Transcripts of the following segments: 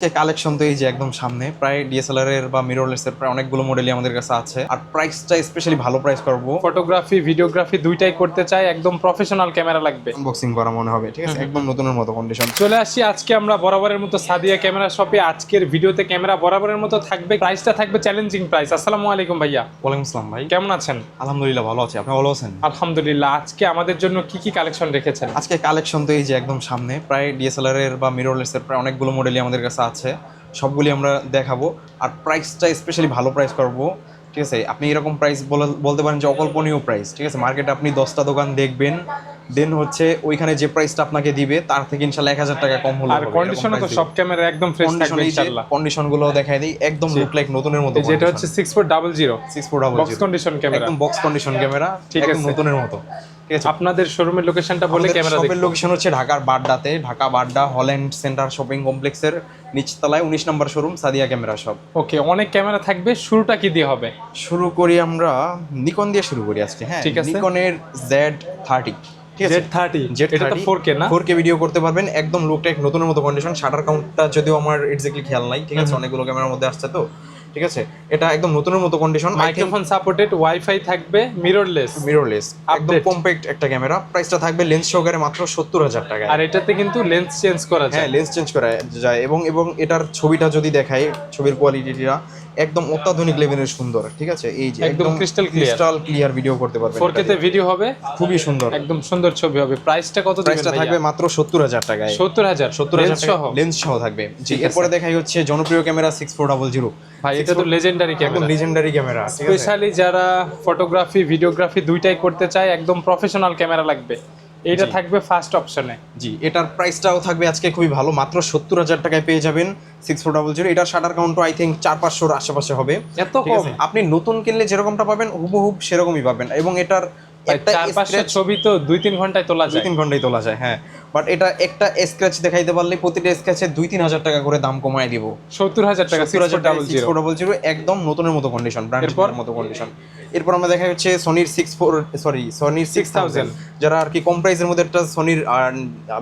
Collection তো এই যে একদম সামনে প্রায় ডিএসএলআর এর বা মিররলেস এর প্রায় অনেকগুলো মডেলই আমাদের কাছে আছে। আর প্রাইসটা স্পেশালি ভালো প্রাইস করব। ফটোগ্রাফি ভিডিওগ্রাফি দুইটাই করতে চাই, একদম প্রফেশনাল ক্যামেরা লাগবে। আনবক্সিং করা মনে হবে, ঠিক আছে, একদম নতুনের মতো কন্ডিশন। চলে আসছি আজকে আমরা বরাবরের মতো সাদিয়া ক্যামেরা শপে। আজকের ভিডিওতে ক্যামেরা বরাবরের মতো থাকবে, প্রাইসটা থাকবে চ্যালেঞ্জিং প্রাইস। আসসালামু আলাইকুম ভাইয়া। ওয়ালাইকুম আসসালাম ভাই, কেমন আছেন? আলহামদুলিল্লাহ ভালো আছি, আপনি ভালো আছেন? আলহামদুলিল্লাহ। আজকে আমাদের জন্য কি কি কালেকশন রেখেছেন? আজকে কালেকশন তো এই যে একদম সামনে প্রায় ডিএসএলআর এর বা মিররলেস এর প্রায় অনেকগুলো মডেলই আমাদের কাছে আছে, সবগুলি আমরা দেখাবো। আর প্রাইসটা স্পেশালি ভালো প্রাইস করব, ঠিক আছে। আপনি এরকম প্রাইস বলতে পারেন যে অকল্পনীয় প্রাইস, ঠিক আছে। মার্কেটে আপনি 10টা দোকান দেখবেন, দেন হচ্ছে ওইখানে যে প্রাইসটা আপনাকে দিবে তার থেকে ইনশাআল্লাহ 1000 টাকা কম হলো। আর কন্ডিশনও তো সব ক্যামেরা একদম ফ্রেশ থাকবে ইনশাআল্লাহ। কন্ডিশন গুলো দেখাই দেই, একদম লুক লাইক নতুনের মতো। যেটা হচ্ছে 6400 6400 বক্স কন্ডিশন ক্যামেরা, একদম বক্স কন্ডিশন ক্যামেরা, ঠিক আছে, নতুনের মতো, ঠিক আছে। আপনাদের শোরুমের লোকেশনটা বলে ক্যামেরা দেখুন। শপের লোকেশন হচ্ছে ঢাকার বাড্ডাতে, Dhaka Badda Holland centre shopping কমপ্লেক্সের নিচতলায় 19 number showroom Sadia camera shop. Okay, অনেক ক্যামেরা থাকবে, শুরুটা কি দিয়ে হবে? শুরু করি আমরা নিকন দিয়ে শুরু করি আজকে। হ্যাঁ, ঠিক আছে। নিকনের Z30, ঠিক আছে। Z30 এটা তো 4K না? 4K ভিডিও করতে পারবেন, একদম লুকটা নতুনের মতো কন্ডিশন। শাটার কাউন্টটা যদিও আমার এক্স্যাক্টলি খেয়াল নাই, ঠিক আছে, অনেকগুলো ক্যামেরার মধ্যে আসছে তো, ঠিক আছে। এটা একদম নতুনের মতো কন্ডিশন। মাইক্রোফোন সাপোর্টেড, ওয়াইফাই থাকবে, মিররলেস, একদম কম্প্যাক্ট একটা ক্যামেরা। প্রাইসটা থাকবে লেন্স সহকারে মাত্র 70,000 টাকা। আর এটাতে কিন্তু লেন্স চেঞ্জ করা যায়। হ্যাঁ, লেন্স চেঞ্জ করা যায় এবং এটার ছবিটা যদি দেখাই, ছবির কোয়ালিটিটা একদম অত্যাধুনিক লেভেলের সুন্দর, ঠিক আছে। এই যে একদম ক্রিস্টাল ক্লিয়ার ভিডিও করতে পারবেন। 4K তে ভিডিও হবে, খুবই সুন্দর, একদম সুন্দর ছবি হবে। প্রাইসটা কত দিবেন? প্রাইসটা থাকবে মাত্র 70,000 টাকায়। 70,000 সহ লেন্স সহ থাকবে। জি, এরপরে দেখাই হচ্ছে জনপ্রিয় ক্যামেরা 6400। ভাই এটা তো লেজেন্ডারি একদম ক্যামেরা, লিজেন্ডারি ক্যামেরা, স্পেশালি যারা ফটোগ্রাফি ভিডিওগ্রাফি দুইটাই করতে চায়, একদম প্রফেশনাল ক্যামেরা লাগবে, এইটা থাকবে ফার্স্ট অপশনে। জি, এটার প্রাইসটাও থাকবে আজকে খুবই ভালো, মাত্র 70,000 টাকায় পেয়ে যাবেন 6400। এটার শাটার কাউন্টও আই থিঙ্ক 400-500 আশেপাশে হবে। এত কম? আপনি নতুন কিনলে যেরকমটা পাবেন হুবহুব সেরকমই পাবেন। এবং এটার একটা 400-500 ছবি তো 2-3 ঘন্টায় তোলা যায়। 2-3 ঘন্টায় তোলা যায়, হ্যাঁ। বাট এটা একটা স্ক্র্যাচ দেখাইতে পারলে প্রতিটা স্ক্র্যাচে 2-3 হাজার টাকা করে দাম কমায় দিব। 70,000 টাকা 6400 একদম নতুনের মতো কন্ডিশন, ব্র্যান্ডের মতো কন্ডিশন। এরপর আমরা দেখা হচ্ছে সনির 6000। যারা আর কি কম প্রাইসের মধ্যে একটা সনির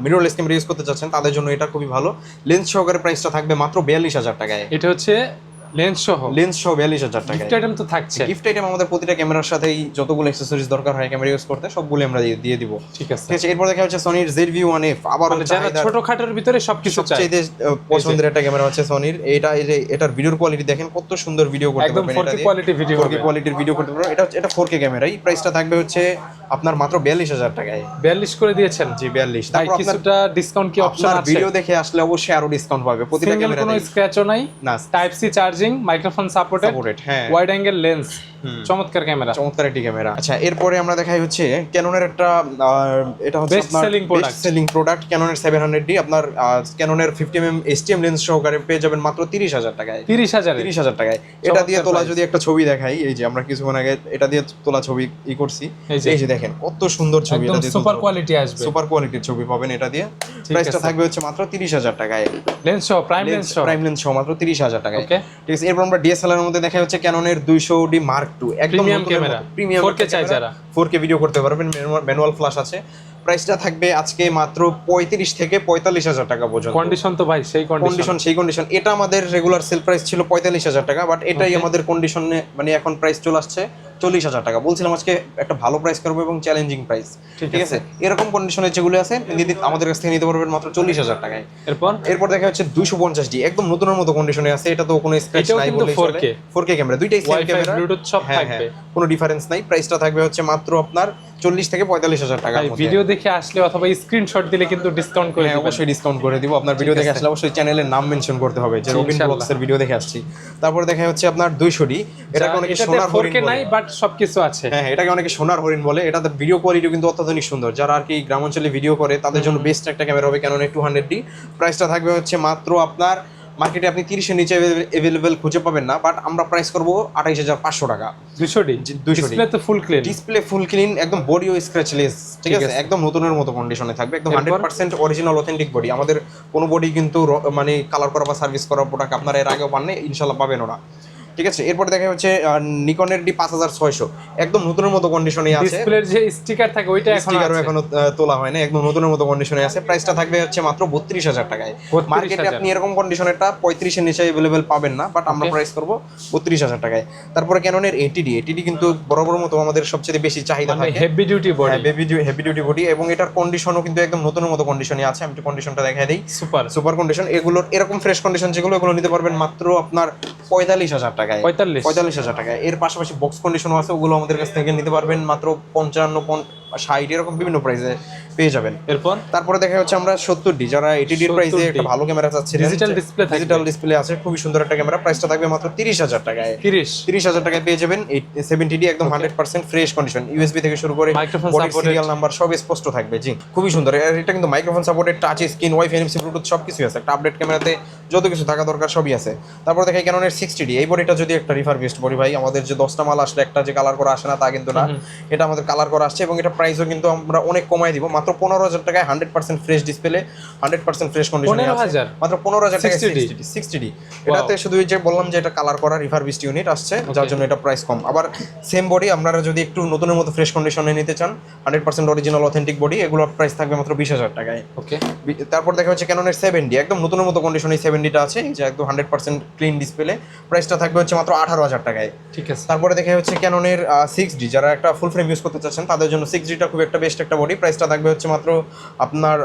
মিররলেস ক্যামেরা ইউজ করতে চাচ্ছেন তাদের জন্য এটা খুবই ভালো। লেন্স সহকারে প্রাইসটা থাকবে মাত্র 42,000 টাকায়। এটা হচ্ছে লেন্স সহ 42,000 টাকা। গিফট আইটেম তো থাকছে। গিফট আইটেম আমাদের প্রতিটা ক্যামেরার সাথেই যতগুলো অ্যাকসেসরিজ দরকার হয় ক্যামেরা ইউজ করতে সবগুলো আমরা দিয়ে দিব, ঠিক আছে। ঠিক আছে। এরপর দেখা হচ্ছে সনির ZV-1F, আবার যারা ছোটখাটোর ভিতরে সবকিছু চায়, সবচেয়ে পছন্দের একটা ক্যামেরা হচ্ছে সনির। এটার ভিডিওর কোয়ালিটি দেখেন, কত সুন্দর ভিডিও করতে একদম পারবেন। 4K কোয়ালিটি ভিডিও হবে, 4K কোয়ালিটির ভিডিও করতে পারবেন। এটা 4K ক্যামেরাই। প্রাইসটা থাকবে হচ্ছে আপনার মাত্র 42,000 টাকায়। 42 করে দিয়েছেন? জি, 42। তারপর কিছুটা ডিসকাউন্ট কি অপশন আছে? ভিডিও দেখে আসলে অবশ্যই আরো ডিসকাউন্ট পাবে প্রতিটা ক্যামেরাতে। কোনো স্ক্র্যাচও নাই, না। Type C charging, microphone supported, হ্যাঁ, ওয়াইড অ্যাঙ্গেল লেন্স, চমৎকার ক্যামেরা, চমৎকার একটি ক্যামেরা। আচ্ছা, এরপরে আমরা দেখাই হচ্ছে ক্যাননের একটা এটা হচ্ছে বেস্ট সেলিং প্রোডাক্ট ক্যাননের 700D। আপনার ক্যাননের 50mm STM লেন্স সহকারে পেয়ে যাবেন মাত্র 30,000 টাকায়। 30,000 টাকায়। এটা দিয়ে তোলা যদি একটা ছবি দেখাই, এই যে আমরা কিছুক্ষণ আগে এটা দিয়ে তোলা ছবি করছি, এই যে দেখেন কত সুন্দর ছবি। এটা দিয়ে সুপার কোয়ালিটি আসবে, সুপার কোয়ালিটির ছবি পাবেন এটা দিয়ে। প্রাইসটা থাকবে হচ্ছে মাত্র 30,000 টাকায়। লেন্স সহ, প্রাইম লেন্স সহ মাত্র 30,000 টাকায়, ওকে, ঠিক আছে। এরপর আমরা DSLR এর মধ্যে দেখা হচ্ছে ক্যাননের 200D Mark II, একদম প্রিমিয়াম ক্যামেরা, প্রিমিয়াম 4K চাই যারা, 4K ভিডিও করতে পারবেন, ম্যানুয়াল ফ্ল্যাশ আছে। প্রাইসটা থাকবে আজকে মাত্র 35 থেকে 45,000 টাকা পর্যন্ত। কন্ডিশন তো ভাই সেই কন্ডিশন। এটা আমাদের রেগুলার সেল প্রাইস ছিল 45,000 টাকা, বাট এটাই আমাদের কন্ডিশনে মানে এখন প্রাইস চলে আসছে 40,000 টাকা। বলছিলাম আজকে একটা ভালো প্রাইস করবো এবং চ্যালেঞ্জিং প্রাইস, ঠিক আছে। এরকম কন্ডিশনের যেগুলো আছে আমাদের কাছ থেকে নিতে পারবেন মাত্র 40,000 টাকায়। এরপর দেখা হচ্ছে 250D, একদম নতুনের মতো কন্ডিশনে আছে। এটা তো কোনো স্ক্র্যাচ নাই বলে 4K ক্যামেরা, দুইটাই সেম ক্যামেরা, ব্লুটুথ সব থাকবে, কোনো ডিফারেন্স নাই। প্রাইসটা থাকবে হচ্ছে মাত্র আপনার 40 থেকে 45,000 টাকা। ভিডিও দেখে আসলে অথবা স্ক্রিনশট দিলে কিন্তু ডিসকাউন্ট করে দিবেন। অবশ্যই ডিসকাউন্ট করে দিব। আপনার ভিডিও দেখে আসলে অবশ্যই চ্যানেলের নাম মেনশন করতে হবে যে রবিন ব্লগস এর ভিডিও দেখে আসছি। তারপর দেখা হচ্ছে আপনার 200D, এটাকে অনেকে সোনার হরিণ বলে, নাই বাট সবকিছু আছে। হ্যাঁ, এটাকে অনেকে সোনার হরিণ বলে। এটাতে ভিডিও কোয়ালিটি কিন্তু অত্যাধুনিক সুন্দর। যারা আর কি গ্রামাঞ্চলে ভিডিও করে তাদের জন্য বেস্ট একটা ক্যামেরা হবে ক্যাননের 200D। প্রাইসটা থাকবে হচ্ছে মাত্র আপনার মার্কেটে আপনি 30-এর নিচে अवेलेबल খুঁজে পাবেন না, বাট আমরা প্রাইস করব 28,500 টাকা। 200D ডিসপ্লে তো ফুল ক্লিন, একদম বডিও স্ক্র্যাচলেস, ঠিক আছে, একদম নতুনের মতো কন্ডিশনে থাকবে, একদম 100% অরিজিনাল অথেন্টিক বডি। আমাদের কোনো বডি কিন্তু মানে কালার করা বা সার্ভিস করা প্রোডাক্ট আপনারা এর আগেও পান না, ইনশাআল্লাহ পাবেনও না। ঠিক আছে। এরপরে দেখা হচ্ছে নিকনের ডি 5600, একদম নতুনের মতো কন্ডিশনে আছে। ডিসপ্লের যে স্টিকার থাকে ওইটা স্টিকারও এখনো তোলা হয় না, একদম নতুনের মতো কন্ডিশনে আছে। প্রাইসটা থাকবে হচ্ছে মাত্র 32,000 টাকায়। 32,000 মার্কেটে আপনি এরকম কন্ডিশনেরটা 35 এর নিচে अवेलेबल পাবেন না, বাট আমরা প্রাইস করব 32,000 টাকায়। তারপরে ক্যাননের এটিডি কিন্তু বরাবর মতো আমাদের সবচেয়ে বেশি চাহিদা মানে থাকে, heavy duty body, heavy duty body, এবং এটার কন্ডিশনও কিন্তু একদম নতুনের মতো কন্ডিশনে আছে। আমি একটু কন্ডিশনটা দেখাই দিই। Super condition. এগুলোর এরকম ফ্রেশ কন্ডিশন যেগুলো, এগুলো নিতে পারবেন মাত্র আপনার 45,000 টাকায়। 45,000 টাকায়। এর পাশাপাশি বক্স কন্ডিশনও আছে, ওগুলো আমাদের কাছ থেকে নিতে পারবেন মাত্র 55, 60 এরকম বিভিন্ন প্রাইসে পেয়ে যাবেন। তারপরে দেখা হচ্ছে আমরা 70D, যারা এটিডির প্রাইসে একটা ভালো ক্যামেরা চাচ্ছিলেন, ডিজিটাল ডিসপ্লে আছে, খুবই সুন্দর একটা ক্যামেরা। প্রাইসটা থাকবে মাত্র 30,000 টাকায়। 30,000 টাকায় পেয়ে যাবেন এই 70D, একদম 100% ফ্রেশ কন্ডিশন। ইউএসবি থেকে শুরু করে বডি সিরিয়াল নাম্বার সব স্পষ্ট থাকবে। জি, খুবই সুন্দর। এটা কিন্তু microphone supported, touch screen, wifi, NFC, Bluetooth সবকিছু আছে। একটা আপডেট ক্যামেরাতে যত কিছু থাকা দরকার সবই আছে। তারপর দেখে ক্যাননের 60D, এই বডিটা যদি একটা রিফারবিশড বডি ভাই, আমাদের যে 10টা মাল আসলে একটা যে কালার করা আসে না তা কিন্তু না, এটা আমাদের কালার করা আসছে, এবং এটা প্রাইসও কিন্তু আমরা অনেক কমাই দিব, মাত্র 15,000 টাকায়। 100% ফ্রেশ ডিসপ্লে, 100% ফ্রেশ কন্ডিশনে আছে, মাত্র 15,000 টাকায় 60D। এটাতে শুধু এই যে বললাম যে এটা কালার করা রিফারবিশড ইউনিট আসছে, যার জন্য এটা প্রাইস কম। আবার সেম বডি আপনারা যদি একটু নতুনের মতো ফ্রেশ কন্ডিশনে নিতে চান, 100% অরিজিনাল অথেন্টিক বডি, এগুলোর প্রাইস থাকবে মাত্র 20,000 টাকায়। ওকে। তারপর দেখা হচ্ছে ক্যাননের 70D, একদম নতুনের মতো কন্ডিশনে 70টা আছে, যে একদম 100% ক্লিন ডিসপ্লে। প্রাইসটা থাকবে হচ্ছে মাত্র 18,000 টাকায়। ঠিক আছে। তারপরে দেখা হচ্ছে ক্যাননের 6D, যারা একটা ফুল ফ্রেম ইউজ করতে চাচ্ছেন তাদের জন্য 6Dটা খুব একটা বেস্ট একটা বডি। প্রাইসটা থাকবে হচ্ছে মাত্র আপনার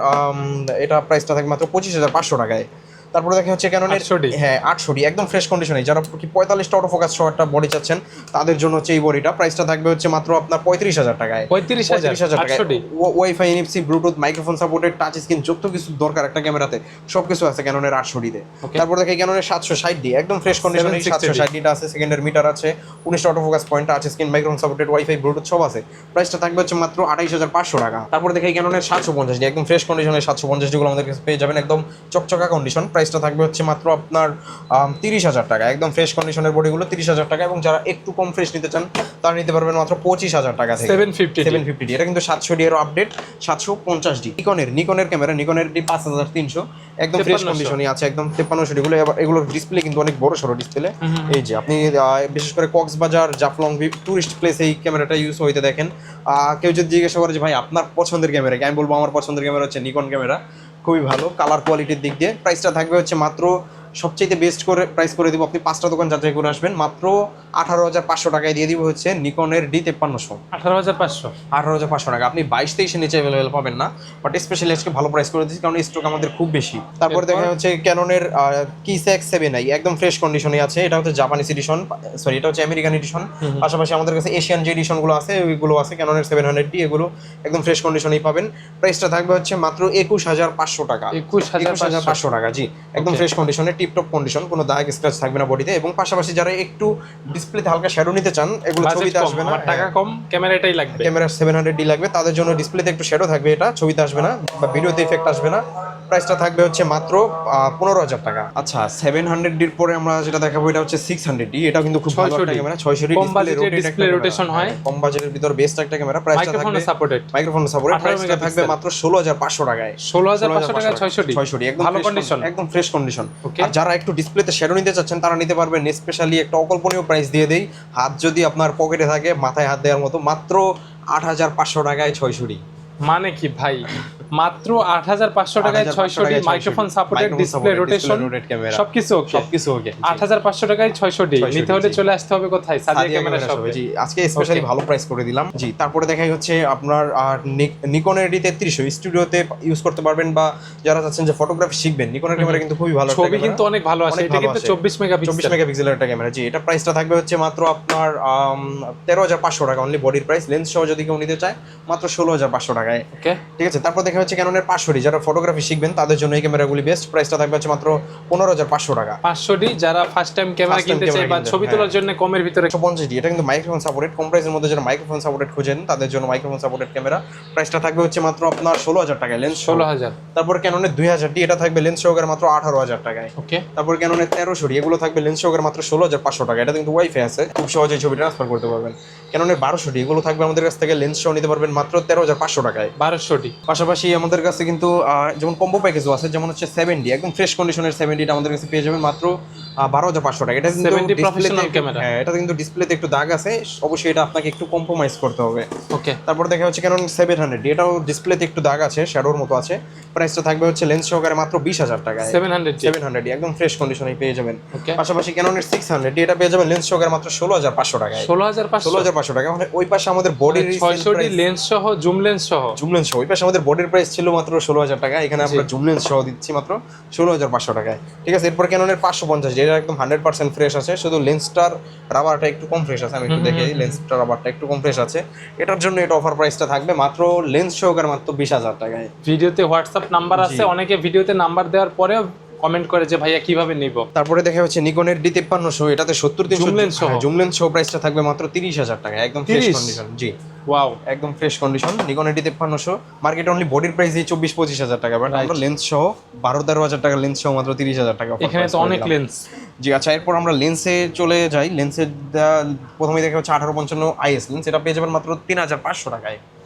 এটা প্রাইসটা থাকবে মাত্র 25,500 টাকায়। তারপরে দেখা হচ্ছে ক্যাননের 800D, একদম ফ্রেশ কন্ডিশনে, যারা কি 45টা অটোফোকাস সহ একটা বডি চাচ্ছেন তাদের জন্য হচ্ছে এই বডিটা। প্রাইসটা থাকবে হচ্ছে মাত্র আপনার 35,000 টাকায়। 35,000 টাকায়। Wifi, NFC, Bluetooth, microphone supported, touch screen, যত কিছু দরকার একটা ক্যামেরাতে সবকিছু আছে ক্যাননের 800D-তে। তারপর দেখে ক্যাননের 760D, একদম ফ্রেশ কন্ডিশনে 760D-টা আছে। সেকেন্ডারি মিটার আছে, 19টা autofocus point, touch screen, microphone supported, wifi, Bluetooth সব আছে। প্রাইসটা থাকবে হচ্ছে মাত্র 28,500 টাকা। তারপর দেখে ক্যাননের 750D, একদম ফ্রেশ কন্ডিশনে 750D গুলো আমাদের কাছে পেয়ে যাবেন, একদম চকচকা কন্ডিশন। প্রাইসটা থাকবে হচ্ছে মাত্র আপনার 30,000 টাকা, একদম ফ্রেশ কন্ডিশনের বডিগুলো 30,000 টাকা। এবং যারা একটু কম ফ্রেশ নিতে চান তারা নিতে পারবেন মাত্র 25,000 টাকা থেকে। 750D, এটা কিন্তু 700D এর আপডেট, 750D। নিকনের ক্যামেরা, নিকনের ডি 5300, একদম ফ্রেশ কন্ডিশনে আছে, একদম 5300D গুলো। এগুলোর ডিসপ্লে কিন্তু অনেক বড় সড়ো ডিসপ্লে। এই যে আপনি বিশেষ করে কক্সবাজার, জাফলং টুরিস্ট প্লেস এই ক্যামেরাটা ইউজ হইতে দেখেন। কেউ যদি জিজ্ঞাসা করে যে ভাই আপনার পছন্দের ক্যামেরা কি, আমি বলবো আমার পছন্দের ক্যামেরা হচ্ছে নিকন ক্যামেরা, খুবই ভালো কালার কোয়ালিটির দিক দিয়ে। প্রাইসটা থাকবে হচ্ছে মাত্র সবচেয়ে বেস্ট করে প্রাইস করে দিব, আপনি 5টা দোকান যাচাই করে আসবেন, মাত্র 18,500 টাকায় দিয়ে দিব হচ্ছে নিকনের ডি 5300। 18,500 টাকা। আপনি 22-23 নিচে অ্যাভেলেবেল পাবেন না, বাট স্পেশালি আজকে ভালো প্রাইস করে দিচ্ছি কারণ স্টক আমাদের খুব বেশি। তারপর দেখা হচ্ছে ক্যাননের কিসেক্স 7i, একদম ফ্রেশ কন্ডিশনে আছে। এটা হচ্ছে জাপানিজ এডিশন, সরি এটা হচ্ছে আমেরিকান এডিশন। পাশাপাশি আমাদের কাছে এশিয়ান যে এডিশনগুলো আছে ওইগুলো আছে ক্যাননের 700D, এগুলো একদম ফ্রেশ কন্ডিশনেই পাবেন। প্রাইসটা থাকবে হচ্ছে মাত্র 21,500 টাকা। 21,500 টাকা, জি, একদম ফ্রেশ কন্ডিশনে, টিপটপ কন্ডিশন, কোনো দাগ স্ক্র্যাচ থাকবে না বডিতে। এবং পাশাপাশি যারা একটু ডিসপ্লেতে হালকা শ্যাডো নিতে চান, এগুলো ছবিতে আসবে না, টাকা কম, ক্যামেরাটাই লাগবে, ক্যামেরা 700D লাগবে, তাদের জন্য ডিসপ্লেতে একটু শ্যাডো থাকবে, এটা ছবিতে আসবে না বা ভিডিওতে ইফেক্ট আসবে না। প্রাইসটা থাকবে হচ্ছে মাত্র 15,000 টাকা। আচ্ছা, 700D-র পরে আমরা যেটা দেখাবো এটা হচ্ছে 600D, এটা কিন্তু খুব ভালো একটা ক্যামেরা। 600D ডিসপ্লে রোটেশন হয়, কম বাজেটের ভিতর বেস্ট একটা ক্যামেরা। প্রাইসটা থাকবে মাইক্রোফোন সাপোর্টেড, প্রাইসটা থাকবে মাত্র 16,500 টাকায়। 16,500 টাকায় 600D, একদম ভালো কন্ডিশন, একদম ফ্রেশ কন্ডিশন। আর যারা একটু ডিসপ্লেতে শ্যাডো নিতে চাচ্ছেন তারা নিতে পারবেন স্পেশালি একটা অকল্পনীয় প্রাইস দিয়ে দেই, হাত যদি আপনার পকেটে থাকে মাথায় হাত দেওয়ার মতো, মাত্র 8,500 টাকায় 600D। মানে কি ভাই, মাত্র 8,500 টাকায় 600D, microphone supported, display rotation, সবকিছু ওকে। 8,500 টাকায় 600D নিতে হলে চলে আসতে হবে কোথায়? সাদিয়া ক্যামেরা শপে। জি, আজকে স্পেশালি ভালো প্রাইস করে দিলাম। জি, তারপরে দেখাই হচ্ছে আপনার নিকনের ডি 3300 স্টুডিওতে ইউজ করতে পারবেন, বা যারা চাচ্ছেন যে ফটোগ্রাফি শিখবেন, নিকনের ক্যামেরা কিন্তু খুবই ভালো, ছবি কিন্তু অনেক ভালো আসে। এটা কিন্তু 24 মেগাপিক্সেলের একটা ক্যামেরা। জি, এটা প্রাইসটা থাকবে হচ্ছে মাত্র আপনার 13,500 টাকা অনলি বডির প্রাইস। লেন্স সহ যদি কেউ নিতে চায় মাত্র 16,500 টাকায়। ওকে, ঠিক আছে। তারপর দেখা হচ্ছে ক্যাননের 500D, যারা ফটোগ্রাফি শিখবেন তাদের জন্য এই ক্যামেরাগুলি বেস্ট। প্রাইসটা থাকবে হচ্ছে মাত্র 15,500 টাকা। 500D যারা ফার্স্ট টাইম ক্যামেরা কিনতে চায় বা ছবি তোলার জন্য কমের ভিতরে। 150D, এটা কিন্তু মাইক্রোফোন সাপোর্টেড, কম প্রাইসের মধ্যে যারা মাইক্রোফোন সাপোর্টেড খুঁজেন তাদের জন্য মাইক্রোফোন সাপোর্টেড ক্যামেরা। প্রাইসটা থাকবে হচ্ছে মাত্র আপনার 16,000 টাকায়, লেন্স 16,000। তারপর ক্যাননের 2000D, এটা থাকবে লেন্স সহকারে মাত্র 18,000 টাকায়। ওকে। তারপর ক্যাননের 1300D, এগুলো থাকবে লেন্স সহকারে মাত্র 16,500 টাকা। এটা কিন্তু ওয়াইফাই আছে, খুব সহজেই ছবি ট্রান্সফার করতে পারবেন। ক্যাননের 1200D, এগুলো থাকবে আমাদের কাছ থেকে লেন্স সহ নিতে পারবেন মাত্র 13,500 টাকায়। 1200D। পাশাপাশি আমাদের কাছে কিন্তু যেমন কম্বো প্যাকেজও আছে, যেমন হচ্ছে 70 একদম ফ্রেশ কন্ডিশনের 70টা আমাদের কাছে পেয়ে যাবেন মাত্র 12,500 টাকা। এটা কিন্তু 70 প্রফেশনাল ক্যামেরা। হ্যাঁ, এটা কিন্তু ডিসপ্লেতে একটু দাগ আছে, অবশ্যই এটা আপনাকে একটু কম্প্রোমাইজ করতে হবে। ওকে, তারপর দেখা হচ্ছে Canon 700, এটাও ডিসপ্লেতে একটু দাগ আছে, শ্যাডোর মতো আছে। প্রাইসটা থাকবে হচ্ছে লেন্স সহকারে মাত্র 20,000 টাকায়। 700 একদম ফ্রেশ কন্ডিশনে পেয়ে যাবেন। ওকে, পাশাপাশি Canon 600, এটা পেয়ে যাবেন লেন্স সহকারে মাত্র 16,500 টাকায়। 16,500 টাকা। মানে ওই পাশে আমাদের বডির 600 লেন্স সহ, জুম লেন্স সহ, ওই পাশে আমাদের বডির প্রাইস ছিল মাত্র 16,000 টাকা, এখানে আমরা জুম লেন্স সহ দিচ্ছি মাত্র 16,500 টাকায়। ঠিক আছে, এরপর Canon 550, যেটা একদম 100% ফ্রেশ আছে, শুধু লেন্সটার রাবারটা একটু কম ফ্রেশ আছে। আমি একটু দেখে দিই, লেন্সটার রাবারটা একটু কম ফ্রেশ আছে, এটার জন্য এটা অফার প্রাইসটা থাকবে মাত্র লেন্স সহকারে মাত্র 20,000 টাকায়। ভিডিওতে হোয়াটসঅ্যাপ নাম্বার আছে, অনেকে ভিডিওতে নাম্বার দেওয়ার পরেও কমেন্ট করে যে ভাইয়া কিভাবে নিব। তারপরে দেখা হচ্ছে নিকনের D5300, এটাতে 70 জুম লেন্স সহ, জুম লেন্স সহ প্রাইসটা থাকবে মাত্র 30,000 টাকা, একদম ফ্রেশ কন্ডিশন। জি, ওয়াও, একদম ফ্রেশ কন্ডিশন। নিকনের D5300 মার্কেটে অনলি বডির প্রাইস 24-25,000 টাকা, বাট আমরা লেন্স সহ 12-13,000 টাকা লেন্স সহ মাত্র 30,000 টাকা। এখানে তো অনেক লেন্স। জি, আচ্ছা, এরপর আমরা লেন্সে চলে যাই। লেন্সের প্রথমেই দেখা হচ্ছে 1855 IS লেন্স, এটা পেয়ে যাবেন মাত্র 3,500 টাকায়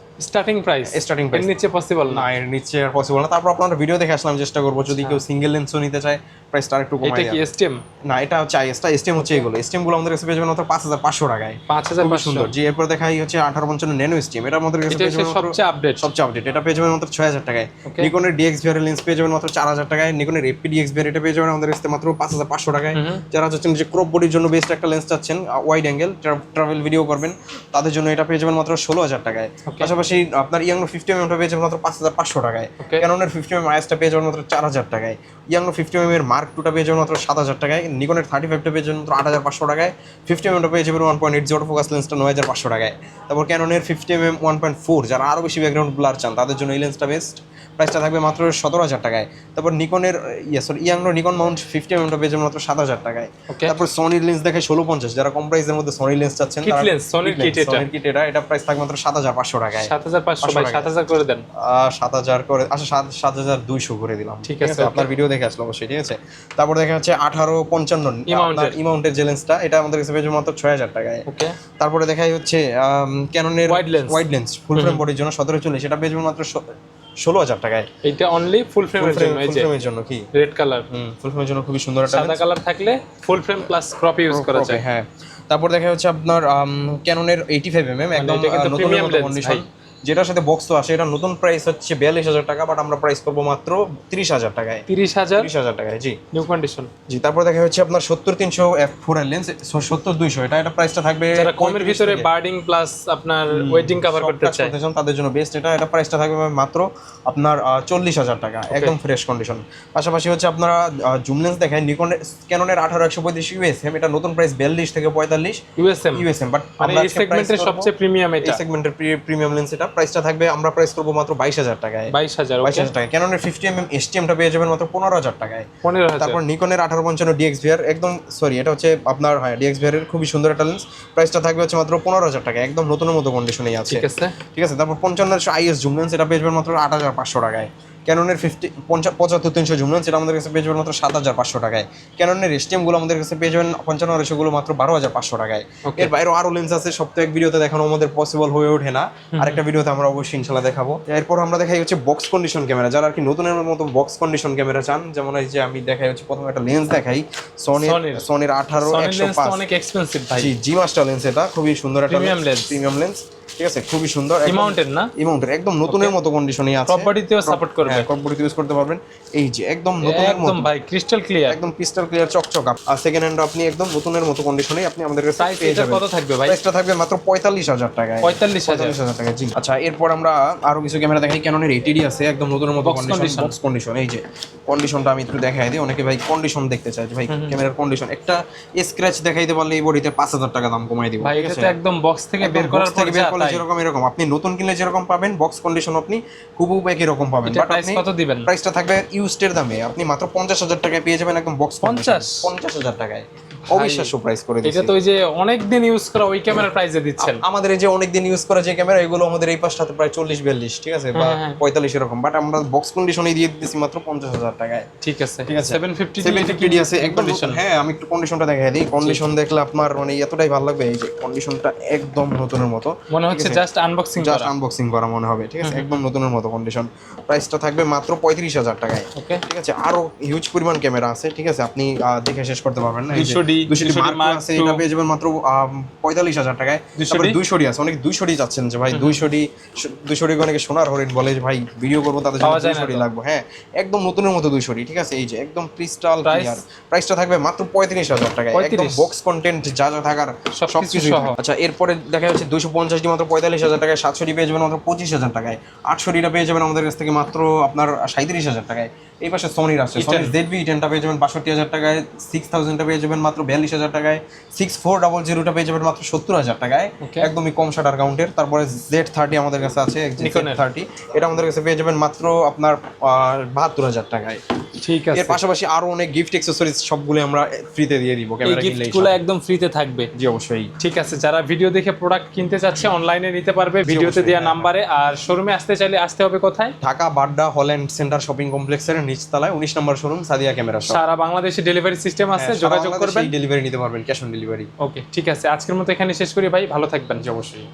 স্টার্টিং প্রাইস। এর নিচে পসিবল না, এর নিচে আর পসিবল না। তারপর আপনারা ভিডিও দেখে আসলাম, চেষ্টা করবো যদি কেউ সিঙ্গেল লেন্সও নিতে চায় প্রাইসটা আরেকটু কমাই। এটা কি এসটিএম? না, এটা হচ্ছে আইএসটা, এসটিএম হচ্ছে এগুলো। এসটিএম গুলো আমাদের কাছে পেয়ে যাবেন মাত্র 5,500 টাকায়। 5,500 সুন্দর। জি, এরপর দেখাই হচ্ছে 1855 ন্যানো এসটিএম, এটা আমাদের কাছে পেয়ে যাবেন সবচেয়ে আপডেট, এটা পেয়ে যাবেন মাত্র 6,000 টাকায়। নিকনের DXVR লেন্স পেয়ে যাবেন মাত্র 4,000 টাকায়। নিকনের FP DXVR এটা পেয়ে যাবেন আমাদের কাছে মাত্র 5,500 টাকায়। যারা চাচ্ছেন যে ক্রপ বডির জন্য বেস্ট একটা লেন্স চাচ্ছেন, ওয়াইড অ্যাঙ্গেল ট্রাভেল ভিডিও করবেন, তাদের জন্য এটা পেয়ে যাবেন মাত্র 16,000 টাকায়। পাশাপাশি আপনার ইয়াংনো 50mm টা পেয়ে যাবেন মাত্র 5,500 টাকায়। ক্যাননের 50mm IS টা পেয়ে যাবেন মাত্র 4,000 টাকায়। ইয়াংনো 50mm এর মার্ক 2 টা পেয়ে যাবেন মাত্র 7,000 টাকায়। নিকনের 35 টা পেয়ে যাবেন মাত্র 8,500 টাকায়। 50mm টা পেয়ে যাবেন 1.80 ফোকাস লেন্সটা 9,500 টাকায়। তারপর ক্যাননের 50mm 1.4, যারা আরো বেশি ব্যাকগ্রাউন্ড ব্লার চান, তাদের জন্য এই লেন্সটা বেস্ট, প্রাইসটা থাকবে মাত্র 17,000 টাকায়। তারপর নিকনের ইয়াংনো নিকন মাউন্ট 50mm টা পেয়ে যাবেন মাত্র 7,000 টাকায়। তারপর সোনির লেন্স দেখে 1650, যারা কম প্রাইসের মধ্যে সোনি লেন্স চাচ্ছেন, সোনির কিট এটা প্রাইস থাকবে মাত্র 7,500 টাকায়। 7,500 ভাই, 7,000 করে দেন। 7,000 করে, আচ্ছা 7,200 করে দিলাম। ঠিক আছে, আপনার ভিডিও দেখে আসলো অবশ্যই। ঠিক আছে, তারপর দেখা যাচ্ছে 1855 ইমাউন্টের যে লেন্সটা, এটা আমাদের কাছে পেয়ে যাবে মাত্র 6,000 টাকায়। ওকে, তারপরে দেখাই হচ্ছে ক্যাননের ওয়াইড লেন্স ফুল ফ্রেম বডির জন্য 1740, সেটা পেয়ে যাবে মাত্র 16,000 টাকায়। এটা অনলি ফুল ফ্রেমের জন্য। এই যে ফ্রেমের জন্য কি রেড কালার, ফুল ফ্রেমের জন্য খুবই সুন্দর একটা সাদা কালার থাকলে ফুল ফ্রেম প্লাস ক্রপ ইউজ করা যায়। হ্যাঁ, তারপর দেখা যাচ্ছে আপনার ক্যাননের 85mm একদম নতুন কন্ডিশন, যেটার সাথে বক্স তো আসে। এটা নতুন প্রাইস হচ্ছে 42,000 টাকা, বাট আমরা প্রাইস করবো মাত্র 30,000 টাকায়। 30,000 টাকায়, জি, নিউ কন্ডিশন। জি। তারপর দেখা হচ্ছে আপনার 70-300 f4 এর লেন্স, 70-200, এটা প্রাইসটা থাকবে, যারা কমের ভিতরে বার্ডিং প্লাস আপনার ওয়েডিং কভার করতে চায়, তাদের জন্য বেস্ট। এটা প্রাইসটা থাকবে মাত্র আপনার 40,000 টাকা, একদম ফ্রেশ কন্ডিশন। পাশাপাশি হচ্ছে আপনারা জুম লেন্স দেখায় ক্যাননের 18-135 USM, এটা নতুন প্রাইস 42 থেকে 45 USM, বাট আমরা এই সেগমেন্টের সবচেয়ে প্রিমিয়াম, এটা এই সেগমেন্টের প্রিমিয়াম লেন্স। এটা প্রাইসটা থাকবে, আমরা প্রাইস করব মাত্র 22,000 টাকায়। 22,000 টাকায়। ক্যাননের 50mm STM টা পেয়ে যাবেন মাত্র 15,000 টাকায়। 15,000। তারপর নিকনের 1855 DXVR, একদম এটা হচ্ছে আপনার DXVR এর খুবই সুন্দর একটা লেন্স, প্রাইসটা থাকবে হচ্ছে মাত্র 15,000 টাকা, একদম নতুনের মতো কন্ডিশনেই আছে। ঠিক আছে, তারপর 5500 IS জুম লেন্স, এটা পেয়ে যাবেন মাত্র 8,500 টাকায়। ক্যাননের 75-300 জুম লেন্স, এটা আমাদের কাছে পেয়ে যাবেন মাত্র 7,500 টাকায়। ক্যাননের STM গুলো আমাদের কাছে পেয়ে যাবেন 5500 গুলো মাত্র 12,500 টাকায়। এর বাইরেও আরো লেন্স আছে, সব তো এক ভিডিওতে দেখানো আমাদের পসিবল হয়ে ওঠে না, আরেকটা ভিডিওতে আমরা অবশ্যই ইনশাআল্লাহ দেখাবো। এরপর আমরা দেখাই হচ্ছে বক্স কন্ডিশন ক্যামেরা, যারা আর কি নতুনের মতো বক্স কন্ডিশন ক্যামেরা চান, যেমন এই যে আমি দেখাই হচ্ছে প্রথমে একটা লেন্স দেখাই, সোনির 18-105, অনেক এক্সপেন্সিভ ভাই, জি মাস্টার লেন্স, এটা খুবই সুন্দর একটা প্রিমিয়াম লেন্স। ঠিক আছে, খুবই সুন্দর, ইমাউন্টের একদম নতুনের মতো কন্ডিশনে আছে, প্রপার্টিতেও সাপোর্ট করবে, ক্রপ বডিতে ইউজ করতে পারবেন। এই যে একদম নতুনের মতো, একদম ভাই ক্রিস্টাল ক্লিয়ার চকচক। আর সেকেন্ড হ্যান্ড আপনি একদম নতুনের মতো কন্ডিশনে আপনি আমাদের কাছে পেয়ে যাবেন। কত থাকবে ভাই? প্রাইসটা থাকবে মাত্র 45,000 টাকায়। 45,000 টাকা, জি। আচ্ছা, এরপর আমরা আরো কিছু ক্যামেরা দেখাই। ক্যাননের 80D আছে, একদম নতুনের মতো কন্ডিশন, বক্স কন্ডিশন। এই যে কন্ডিশনটা আমি একটু দেখাই দিই, অনেকে ভাই কন্ডিশন দেখতে চায়, ভাই ক্যামেরার কন্ডিশন, একটা স্ক্র্যাচ দেখাইতে পারলে এই বডিতে 5,000 টাকা দাম কমাই দিব। ভাই এটা একদম বক্স থেকে বের করার পর যেরকম এরকম আপনি নতুন কিনলে যেরকম পাবেন, বক্স কন্ডিশন আপনি হুবহু একই রকম পাবেন। বাট প্রাইস কত দিবেন? প্রাইসটা থাকবে ইউজড এর দামে, আপনি মাত্র 50,000 টাকায় পেয়ে যাবেন একদম বক্স 50,000 টাকায়। অবিশ্বাস্য প্রাইস করে দিয়েছে। এটা তো ওই যে অনেক দিন ইউজ করা ওই ক্যামেরার প্রাইসে দিচ্ছেন। আমাদের এই যে অনেক দিন ইউজ করা যে ক্যামেরা, এগুলো আমাদের এই পাশটাতে প্রায় 40-42, ঠিক আছে, বা 45 এরকম, বাট আমরা বক্স কন্ডিশনে দিয়ে দিতেছি মাত্র 50,000 টাকায়। ঠিক আছে, 750 আছে একদম কন্ডিশন। হ্যাঁ, আমি একটু কন্ডিশনটা দেখাই দিই। কন্ডিশন দেখলে আপনার মানে এতটাই ভালো লাগবে, এই যে কন্ডিশনটা একদম নতুনের মতো, মনে হচ্ছে হচ্ছে জাস্ট আনবক্সিং জাস্ট করা। আনবক্সিং করা মনে হবে, ঠিক আছে, একদম নতুনের মতো কন্ডিশন। প্রাইসটা থাকবে মাত্র 35,000 টাকায়। ওকে, ঠিক আছে, আরো হিউজ পরিমাণ ক্যামেরা আছে, ঠিক আছে, আপনি দেখে শেষ করতে পারবেন না। 200D 200D Mark আছে, এটা পেয়ে যাবেন মাত্র 45,000 টাকায়। তারপরে 200D আছে, অনেকে 200D যাচ্ছেন যে ভাই 200D অনেকে সোনার হরিণ বলে যে ভাই ভিডিও করবো তাদের জন্য 200D লাগবে। হ্যাঁ, একদম নতুনের মতো 200D, ঠিক আছে, এই যে একদম ক্রিস্টাল ক্লিয়ার। প্রাইসটা থাকবে মাত্র 35,000 টাকায়, একদম বক্স কন্টেন্ট যা যা থাকার সবকিছু সহ। আচ্ছা, এরপরে দেখা যাচ্ছে 250D মাত্র 45,000 টাকায়, 700D পেয়ে যাবেন মাত্র 25,000 টাকায়, 800Dটা পেয়ে যাবেন আমাদের কাছ থেকে মাত্র আপনার 37,000 টাকায়। এই পাশে সোনির আছে, সোনি ZV-10টা পেয়ে যাবেন 62,000 টাকায়, 6000টা পেয়ে যাবেন মাত্র 42,000 টাকায়, 6400টা পেয়ে যাবেন মাত্র 70,000 টাকায়, একদমই কম শাটার কাউন্টের। তারপরে Z30 আমাদের কাছে আছে, Z30, এটা আমাদের কাছে পেয়ে যাবেন মাত্র আপনার 72,000 টাকায়। ঠিক আছে, এর পাশাপাশি আরো অনেক গিফট অ্যাকসেসরিজ সবগুলো আমরা ফ্রিতে দিয়ে দিব, এই ক্যামেরা কিনলেই। গিফটগুলো একদম ফ্রিতে থাকবে। জি অবশ্যই। ঠিক আছে, যারা ভিডিও দেখে প্রোডাক্ট কিনতে চাচ্ছে অনলাইনে নিতে পারবে ভিডিওতে দেওয়া নাম্বারে। আর শোরুমে আসতে চাইলে আসতে হবে কোথায়? Dhaka Badda Holland centre shopping কমপ্লেক্সের নিচতলায় 19 number showroom, Sadia camera shop. সারা বাংলাদেশে ডেলিভারি সিস্টেম আছে, যোগাযোগ করবেন, ডেলিভারি নিতে পারবেন, ক্যাশ অন ডেলিভারি। ওকে, ঠিক আছে, আজকের মতো এখানে শেষ করি ভাই, ভালো থাকবেন। জি অবশ্যই।